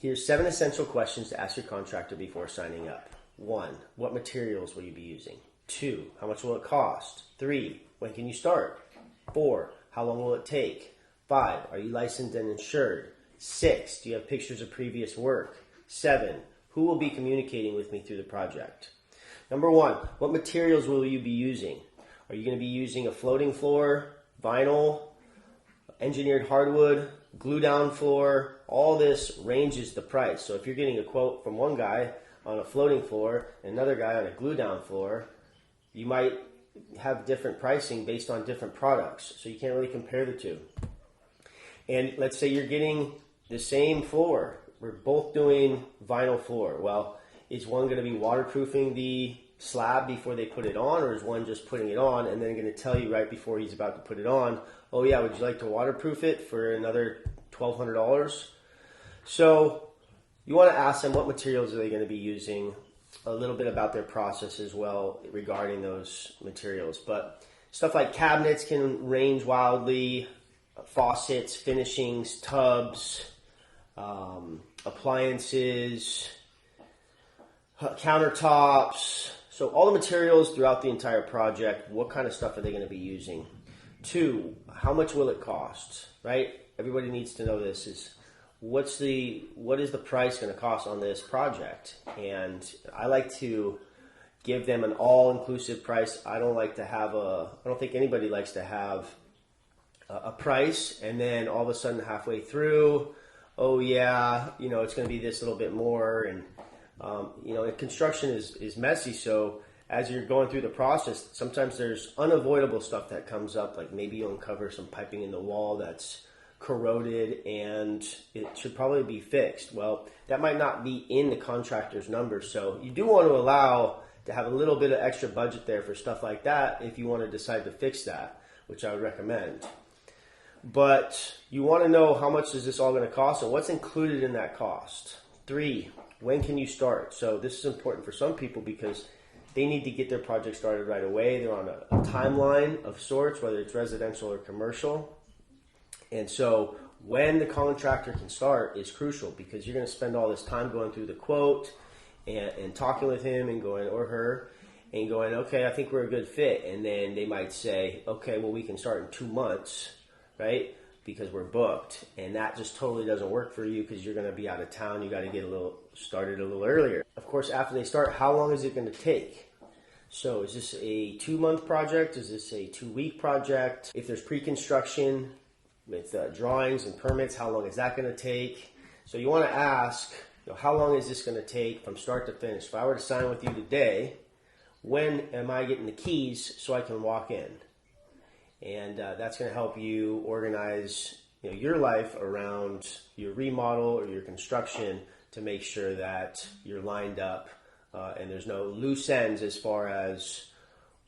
Here's 7 essential questions to ask your contractor before signing up. 1. What materials will you be using? 2. How much will it cost? 3. When can you start? 4. How long will it take? 5. Are you licensed and insured? 6. Do you have pictures of previous work? 7. Who will be communicating with me through the project? Number 1, what materials will you be using? Are you going to be using a floating floor, vinyl, engineered hardwood, glue down floor? All this ranges the price. So if you're getting a quote from one guy on a floating floor and another guy on a glue down floor, you might have different pricing based on different products. So you can't really compare the two. And let's say you're getting the same floor. We're both doing vinyl floor. Well, is one going to be waterproofing the slab before they put it on, or is one just putting it on and then going to tell you right before he's about to put it on, oh yeah, would you like to waterproof it for another $1,200? So you want to ask them what materials are they going to be using, a little bit about their process as well regarding those materials. But stuff like cabinets can range wildly, faucets, finishings, tubs, appliances, countertops. So all the materials throughout the entire project, what kind of stuff are they going to be using? 2, how much will it cost, right? Everybody needs to know this is what is the price going to cost on this project? And I like to give them an all-inclusive price. I don't think anybody likes to have a price and then all of a sudden halfway through, oh yeah, it's going to be this little bit more. And construction is messy, so as you're going through the process, sometimes there's unavoidable stuff that comes up, like maybe you'll uncover some piping in the wall that's corroded and it should probably be fixed. Well, that might not be in the contractor's numbers, so you do want to allow to have a little bit of extra budget there for stuff like that if you want to decide to fix that, which I would recommend. But you want to know how much is this all going to cost and what's included in that cost. 3, when can you start? So this is important for some people because they need to get their project started right away. They're on a timeline of sorts, whether it's residential or commercial. And so when the contractor can start is crucial because you're going to spend all this time going through the quote and talking with him and going, or her, and going, okay, I think we're a good fit. And then they might say, okay, well, we can start in 2 months, right? Because we're booked. And that just totally doesn't work for you because you're going to be out of town. You got to get started a little earlier. Of course, after they start, how long is it going to take? So is this a 2-month project? Is this a 2-week project? If there's pre-construction with drawings and permits, how long is that going to take? So you want to ask, how long is this going to take from start to finish? If I were to sign with you today, when am I getting the keys so I can walk in? And that's going to help you organize your life around your remodel or your construction to make sure that you're lined up and there's no loose ends as far as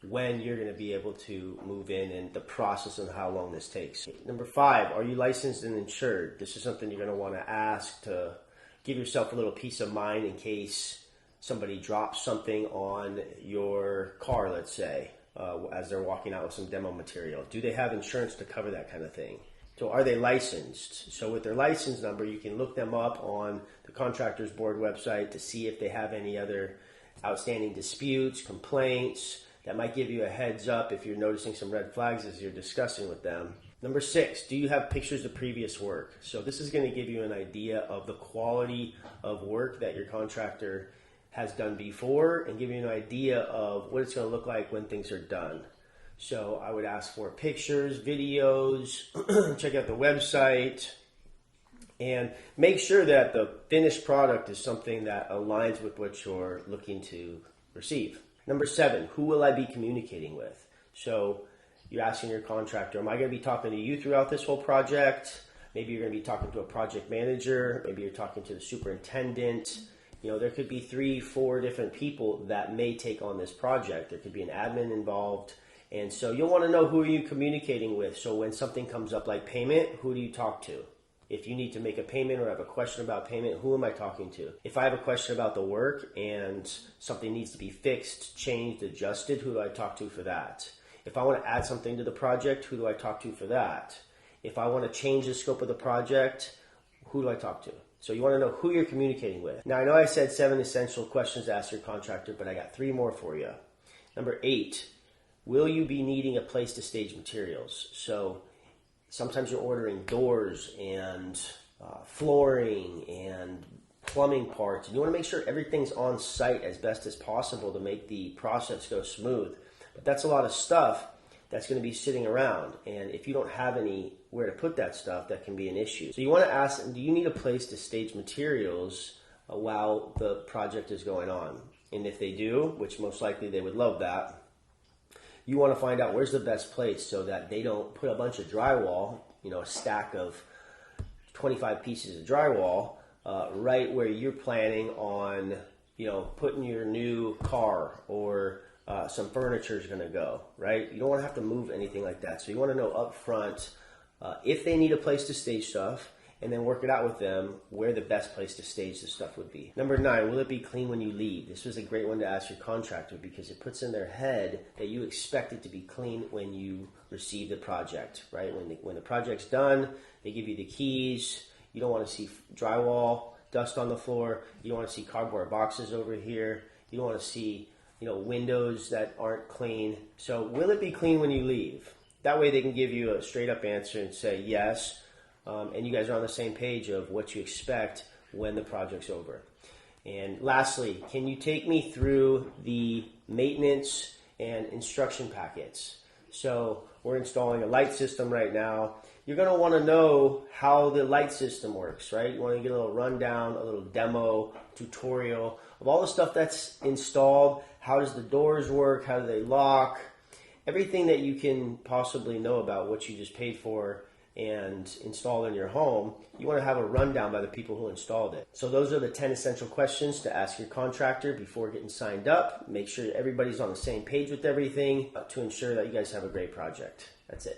when you're going to be able to move in and the process and how long this takes. Number 5, are you licensed and insured? This is something you're going to want to ask to give yourself a little peace of mind in case somebody drops something on your car, let's say, as they're walking out with some demo material. Do they have insurance to cover that kind of thing? So are they licensed? So with their license number, you can look them up on the Contractors Board website to see if they have any other outstanding disputes, complaints. That might give you a heads up if you're noticing some red flags as you're discussing with them. Number 6, do you have pictures of previous work? So this is going to give you an idea of the quality of work that your contractor has done before and give you an idea of what it's going to look like when things are done. So I would ask for pictures, videos, check out the website, and make sure that the finished product is something that aligns with what you're looking to receive. Number 7, who will I be communicating with? So you're asking your contractor, am I going to be talking to you throughout this whole project? Maybe you're going to be talking to a project manager. Maybe you're talking to the superintendent. There could be 3, 4 different people that may take on this project. There could be an admin involved. And so you'll want to know who are you communicating with. So when something comes up like payment, who do you talk to? If you need to make a payment or have a question about payment, who am I talking to? If I have a question about the work and something needs to be fixed, changed, adjusted, who do I talk to for that? If I want to add something to the project, who do I talk to for that? If I want to change the scope of the project, who do I talk to? So you want to know who you're communicating with. Now, I know I said 7 essential questions to ask your contractor, but I got 3 more for you. Number 8, will you be needing a place to stage materials? So sometimes you're ordering doors and flooring and plumbing parts, and you want to make sure everything's on site as best as possible to make the process go smooth. But that's a lot of stuff that's going to be sitting around, and if you don't have anywhere to put that stuff, that can be an issue. So you want to ask them, do you need a place to stage materials while the project is going on? And if they do, which most likely they would love that, you want to find out where's the best place so that they don't put a bunch of drywall, a stack of 25 pieces of drywall right where you're planning on, putting your new car or some furniture is going to go, right? You don't want to have to move anything like that. So you want to know up front if they need a place to stage stuff, and then work it out with them where the best place to stage the stuff would be. Number 9, will it be clean when you leave? This was a great one to ask your contractor because it puts in their head that you expect it to be clean when you receive the project, right? When the project's done, they give you the keys. You don't want to see drywall, dust on the floor. You don't want to see cardboard boxes over here. You don't want to see windows that aren't clean. So will it be clean when you leave? That way they can give you a straight up answer and say yes, and you guys are on the same page of what you expect when the project's over. And lastly, can you take me through the maintenance and instruction packets? So we're installing a light system right now. You're going to want to know how the light system works, right? You want to get a little rundown, a little demo, tutorial of all the stuff that's installed. How does the doors work? How do they lock? Everything that you can possibly know about what you just paid for and installed in your home, you want to have a rundown by the people who installed it. So those are the 10 essential questions to ask your contractor before getting signed up. Make sure everybody's on the same page with everything to ensure that you guys have a great project. That's it.